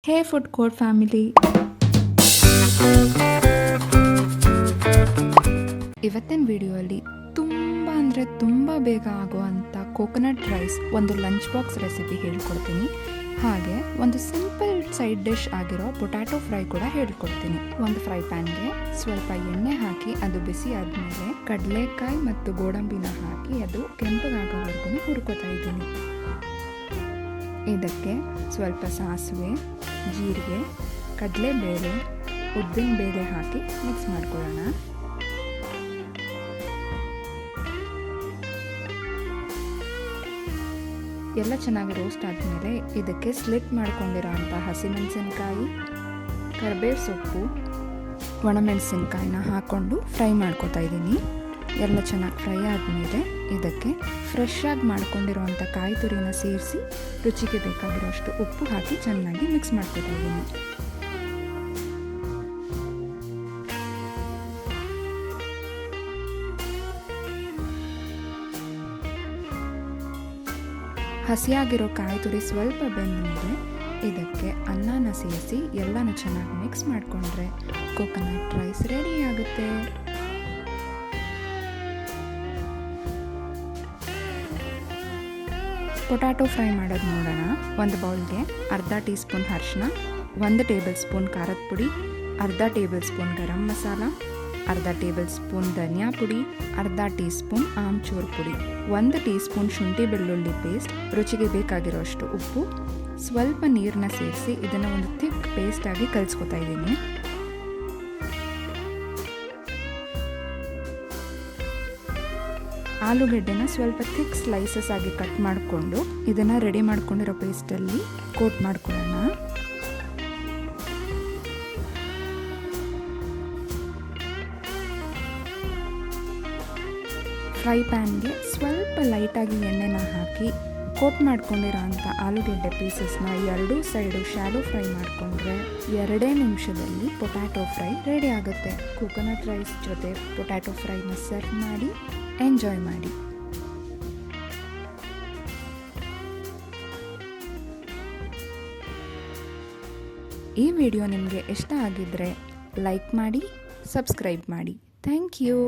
ಹೇ food court family, ಇವತ್ತಿನ ವಿಡಿಯೋಲಿ ತುಂಬ ಬೇಗ ಆಗುವಂಥ ಕೋಕೋನಟ್ ರೈಸ್ ಒಂದು ಲಂಚ್ ಬಾಕ್ಸ್ ರೆಸಿಪಿ ಹೇಳ್ಕೊಡ್ತೀನಿ. ಹಾಗೆ ಒಂದು ಸಿಂಪಲ್ ಸೈಡ್ ಡಿಶ್ ಆಗಿರೋ ಪೊಟ್ಯಾಟೊ ಫ್ರೈ ಕೂಡ ಹೇಳ್ಕೊಡ್ತೀನಿ. ಒಂದು ಫ್ರೈ ಪ್ಯಾನ್ಗೆ ಸ್ವಲ್ಪ ಎಣ್ಣೆ ಹಾಕಿ ಅದು ಬಿಸಿ ಆದಮೇಲೆ ಕಡಲೆಕಾಯಿ ಮತ್ತು ಗೋಡಂಬಿನ ಹಾಕಿ ಅದು ಕೆಂಪಗಾಗೋವರೆಗೂ ಹುರ್ಕೋತಾ ಇದ್ದೀನಿ. ಇದಕ್ಕೆ ಸ್ವಲ್ಪ ಸಾಸಿವೆ, ಜೀರಿಗೆ, ಕಡಲೆಬೇಳೆ, ಉದ್ದಿನಬೇಳೆ ಹಾಕಿ ಮಿಕ್ಸ್ ಮಾಡ್ಕೊಳ್ಳೋಣ. ಎಲ್ಲ ಚೆನ್ನಾಗಿ ರೋಸ್ಟ್ ಆದಮೇಲೆ ಇದಕ್ಕೆ ಸ್ಲಿಟ್ ಮಾಡ್ಕೊಂಡಿರೋ ಅಂಥ ಹಸಿಮೆಣಸಿನ್ಕಾಯಿ, ಕರಿಬೇವು ಸೊಪ್ಪು, ಒಣಮೆಣಸಿನ್ಕಾಯಿನ ಹಾಕ್ಕೊಂಡು ಫ್ರೈ ಮಾಡ್ಕೊತಾ ಇದ್ದೀನಿ. ಎಲ್ಲ ಚೆನ್ನಾಗಿ ಫ್ರೈ ಆದಮೇಲೆ ಇದಕ್ಕೆ ಫ್ರೆಶ್ ಆಗಿ ಮಾಡ್ಕೊಂಡಿರೋವಂಥ ಕಾಯಿ ತುರಿನ ಸೇರಿಸಿ ರುಚಿಗೆ ಬೇಕಾಗಿರೋಷ್ಟು ಉಪ್ಪು ಹಾಕಿ ಚೆನ್ನಾಗಿ ಮಿಕ್ಸ್ ಮಾಡ್ಕೊತಾ ಇದ್ದೀನಿ. ಹಸಿಯಾಗಿರೋ ಕಾಯಿ ತುರಿ ಸ್ವಲ್ಪ ಬೆಂದ ಮೇಲೆ ಇದಕ್ಕೆ ಅನ್ನನ ಸೇರಿಸಿ ಎಲ್ಲನೂ ಚೆನ್ನಾಗಿ ಮಿಕ್ಸ್ ಮಾಡಿಕೊಂಡ್ರೆ ಕೋಕೋನಟ್ ರೈಸ್ ರೆಡಿ ಆಗುತ್ತೆ. ಪೊಟ್ಯಾಟೊ ಫ್ರೈ ಮಾಡೋದು ನೋಡೋಣ. ಒಂದು ಬೌಲ್ಗೆ ಅರ್ಧ ಟೀ ಸ್ಪೂನ್ ಅರಿಶಿನ, 1 ಟೇಬಲ್ ಸ್ಪೂನ್ ಖಾರದ ಪುಡಿ, ಅರ್ಧ ಟೇಬಲ್ ಸ್ಪೂನ್ ಗರಂ ಮಸಾಲ, ಅರ್ಧ ಟೇಬಲ್ ಸ್ಪೂನ್ ಧನಿಯಾ ಪುಡಿ, ಅರ್ಧ ಟೀ ಸ್ಪೂನ್ ಆಮ್ಚೂರ್ ಪುಡಿ, 1 ಟೀ ಸ್ಪೂನ್ ಶುಂಠಿ ಬೆಳ್ಳುಳ್ಳಿ ಪೇಸ್ಟ್, ರುಚಿಗೆ ಬೇಕಾಗಿರೋಷ್ಟು ಉಪ್ಪು, ಸ್ವಲ್ಪ ನೀರನ್ನ ಸೇರಿಸಿ ಇದನ್ನು ಒಂದು ಥಿಕ್ ಪೇಸ್ಟ್ ಆಗಿ ಕಲಿಸ್ಕೊತಾ ಇದ್ದೀನಿ. ಆಲೂಗೆಡ್ಡೆನ ಸ್ವಲ್ಪ ಥಿಕ್ ಸ್ಲೈಸಸ್ ಆಗಿ ಕಟ್ ಮಾಡಿಕೊಂಡು ಇದನ್ನು ರೆಡಿ ಮಾಡ್ಕೊಂಡಿರೋ ಪೇಸ್ಟಲ್ಲಿ ಕೋಟ್ ಮಾಡ್ಕೊಳ್ಳೋಣ. ಫ್ರೈ ಪ್ಯಾನ್ಗೆ ಸ್ವಲ್ಪ ಲೈಟಾಗಿ ಎಣ್ಣೆನ ಹಾಕಿ ಕೋಟ್ ಮಾಡ್ಕೊಂಡಿರೋ ಅಂಥ ಆಲೂಗೆಡ್ಡೆ ಪೀಸಸ್ನ ಎರಡೂ ಸೈಡು ಶಾಲೋ ಫ್ರೈ ಮಾಡಿಕೊಂಡ್ರೆ 2 ನಿಮಿಷದಲ್ಲಿ ಪೊಟ್ಯಾಟೊ ಫ್ರೈ ರೆಡಿ ಆಗುತ್ತೆ. ಕೋಕೋನಟ್ ರೈಸ್ ಜೊತೆ ಪೊಟ್ಯಾಟೊ ಫ್ರೈನ ಸರ್ವ್ ಮಾಡಿ ಎಂಜಾಯ್ ಮಾಡಿ. ಈ ವಿಡಿಯೋ ನಿಮಗೆ ಇಷ್ಟ ಆಗಿದ್ದರೆ ಲೈಕ್ ಮಾಡಿ, ಸಬ್ಸ್ಕ್ರೈಬ್ ಮಾಡಿ. Thank you.